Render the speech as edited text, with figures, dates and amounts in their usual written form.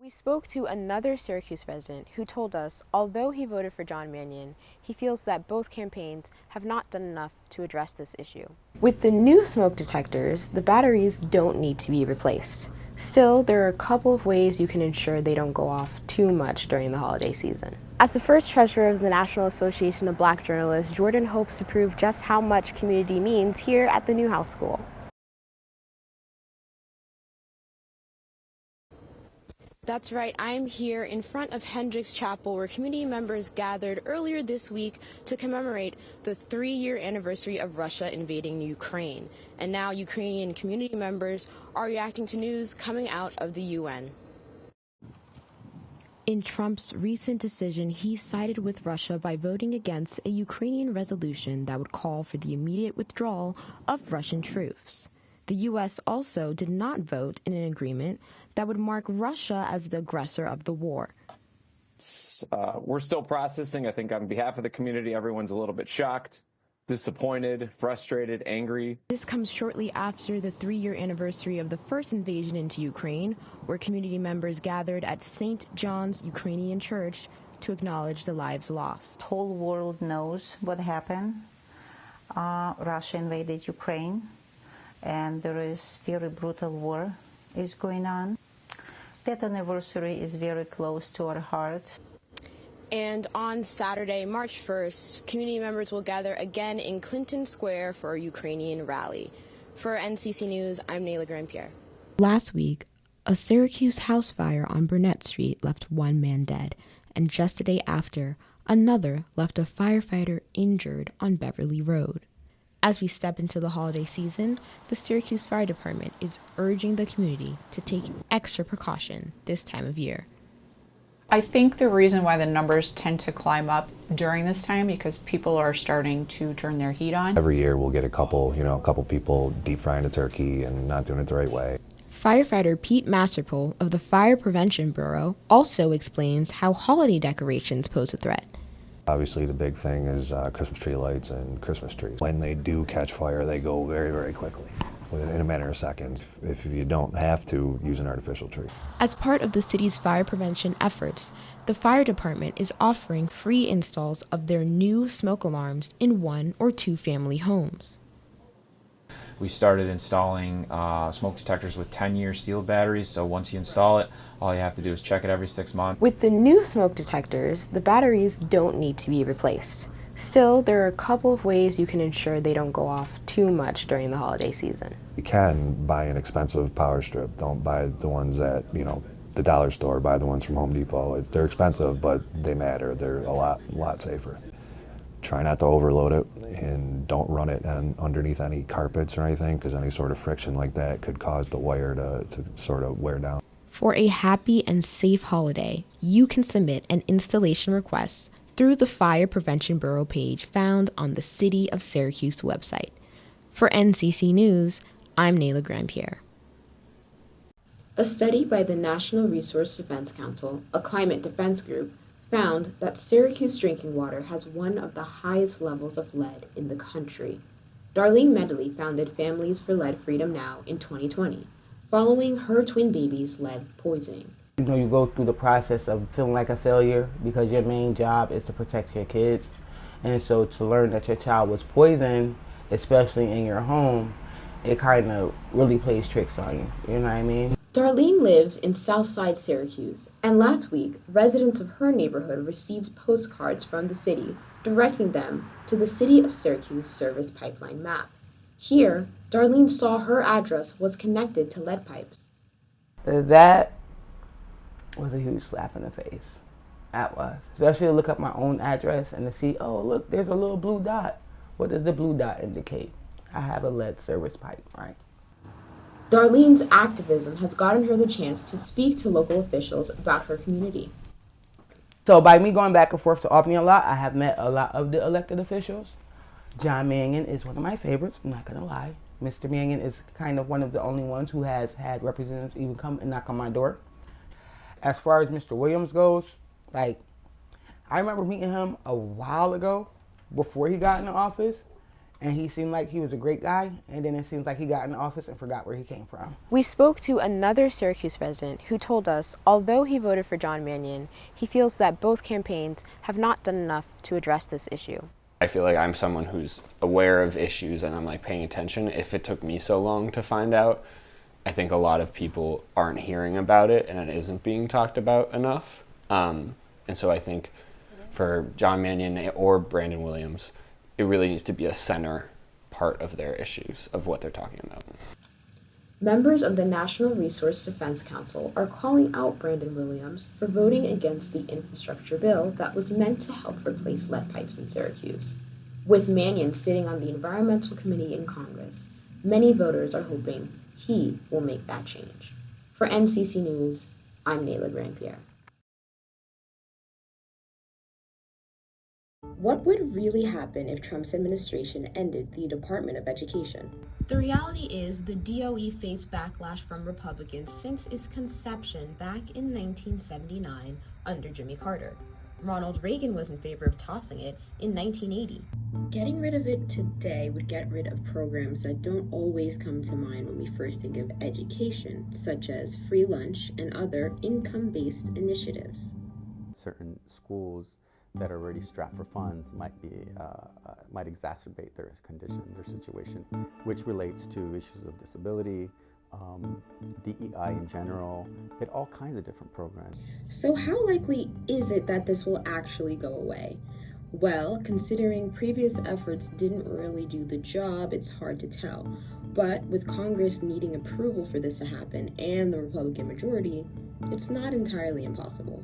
We spoke to another Syracuse resident who told us although he voted for John Mannion, he feels that both campaigns have not done enough to address this issue. With the new smoke detectors, the batteries don't need to be replaced. Still, there are a couple of ways you can ensure they don't go off too much during the holiday season. As the first treasurer of the National Association of Black Journalists, Jordan hopes to prove just how much community means here at the Newhouse School. That's right, I'm here in front of Hendricks Chapel where community members gathered earlier this week to commemorate the 3-year anniversary of Russia invading Ukraine. And now Ukrainian community members are reacting to news coming out of the UN. In Trump's recent decision, he sided with Russia by voting against a Ukrainian resolution that would call for the immediate withdrawal of Russian troops. The U.S. also did not vote in an agreement that would mark Russia as the aggressor of the war. We're still processing. I think on behalf of the community, everyone's a little bit shocked, disappointed, frustrated, angry. This comes shortly after the 3-year anniversary of the first invasion into Ukraine, where community members gathered at St. John's Ukrainian Church to acknowledge the lives lost. The whole world knows what happened. Russia invaded Ukraine, and there is very brutal war is going on. That anniversary is very close to our heart. And on Saturday, March 1st, community members will gather again in Clinton Square for a Ukrainian rally. For NCC News, I'm Nehilah Grand-Pierre. Last week, a Syracuse house fire on Burnett Street left one man dead, and just a day after, another left a firefighter injured on Beverly Road. As we step into the holiday season, the Syracuse Fire Department is urging the community to take extra precaution this time of year. I think the reason why the numbers tend to climb up during this time because people are starting to turn their heat on. Every year we'll get a couple people deep frying a turkey and not doing it the right way. Firefighter Pete Masterpole of the Fire Prevention Bureau also explains how holiday decorations pose a threat. Obviously the big thing is Christmas tree lights and Christmas trees. When they do catch fire, they go very, very quickly, in a matter of seconds. If you don't have to, use an artificial tree. As part of the city's fire prevention efforts, the fire department is offering free installs of their new smoke alarms in 1 or 2 family homes. We started installing smoke detectors with 10-year sealed batteries, so once you install it, all you have to do is check it every 6 months. With the new smoke detectors, the batteries don't need to be replaced. Still, there are a couple of ways you can ensure they don't go off too much during the holiday season. You can buy an expensive power strip. Don't buy the ones at, the dollar store. Buy the ones from Home Depot. They're expensive, but they matter. They're a lot safer. Try not to overload it, and don't run it underneath any carpets or anything, because any sort of friction like that could cause the wire to sort of wear down. For a happy and safe holiday, you can submit an installation request through the Fire Prevention Bureau page found on the City of Syracuse website. For NCC News, I'm Nehilah Grand-Pierre. A study by the National Resource Defense Council, a climate defense group, found that Syracuse drinking water has one of the highest levels of lead in the country. Darlene Medley founded Families for Lead Freedom Now in 2020, following her twin baby's lead poisoning. You go through the process of feeling like a failure because your main job is to protect your kids. And so to learn that your child was poisoned, especially in your home, it kind of really plays tricks on you. You know what I mean? Darlene lives in Southside Syracuse, and last week, residents of her neighborhood received postcards from the city directing them to the City of Syracuse service pipeline map. Here, Darlene saw her address was connected to lead pipes. That was a huge slap in the face. That was. Especially to look up my own address and to see, oh, look, there's a little blue dot. What does the blue dot indicate? I have a lead service pipe, right? Darlene's activism has gotten her the chance to speak to local officials about her community. So by me going back and forth to Albany a lot, I have met a lot of the elected officials. John Mannion is one of my favorites, I'm not gonna lie. Mr. Mannion is kind of one of the only ones who has had representatives even come and knock on my door. As far as Mr. Williams goes, I remember meeting him a while ago before he got into office, And he seemed like he was a great guy, and then it seems like he got in office and forgot where he came from. We spoke to another Syracuse resident who told us, although he voted for John Mannion, he feels that both campaigns have not done enough to address this issue. I feel like I'm someone who's aware of issues and I'm like paying attention. If it took me so long to find out, I think a lot of people aren't hearing about it and it isn't being talked about enough. And so I think for John Mannion or Brandon Williams, it really needs to be a center part of their issues, of what they're talking about. Members of the National Resource Defense Council are calling out Brandon Williams for voting against the infrastructure bill that was meant to help replace lead pipes in Syracuse. With Mannion sitting on the Environmental Committee in Congress, many voters are hoping he will make that change. For NCC News, I'm Nehilah Grand-Pierre. What would really happen if Trump's administration ended the Department of Education? The reality is the DOE faced backlash from Republicans since its conception back in 1979 under Jimmy Carter. Ronald Reagan was in favor of tossing it in 1980. Getting rid of it today would get rid of programs that don't always come to mind when we first think of education, such as free lunch and other income-based initiatives. Certain schools that are already strapped for funds might exacerbate their condition, their situation, which relates to issues of disability, DEI in general, but all kinds of different programs. So how likely is it that this will actually go away? Well, considering previous efforts didn't really do the job, it's hard to tell. But with Congress needing approval for this to happen and the Republican majority, it's not entirely impossible.